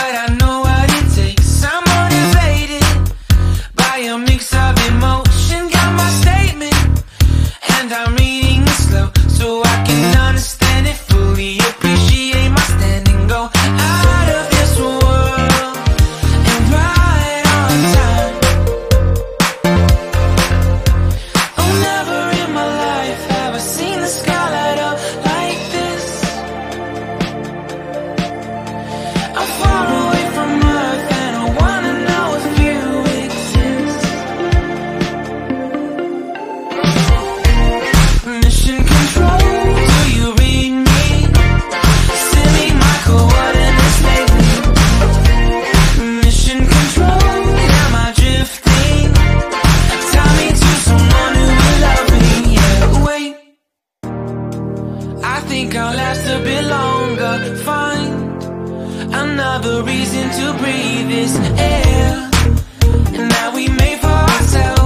but I know what it takes. I'm motivated by a mix of emotion. Got my statement, and I'm reading it slow so I can understand it fully. Appreciate my stand and go out of this world and right on time. Oh, never in my life have I seen the sky light up like this. I'm far away from Earth and I wanna know if you exist. Mission control, do you read me? Send me my coordinates lately. Mission control, am I drifting? Tie me to someone who will love me. Yeah, wait, I think I'll last a bit longer. Find another reason to breathe this air, and that we made for ourselves.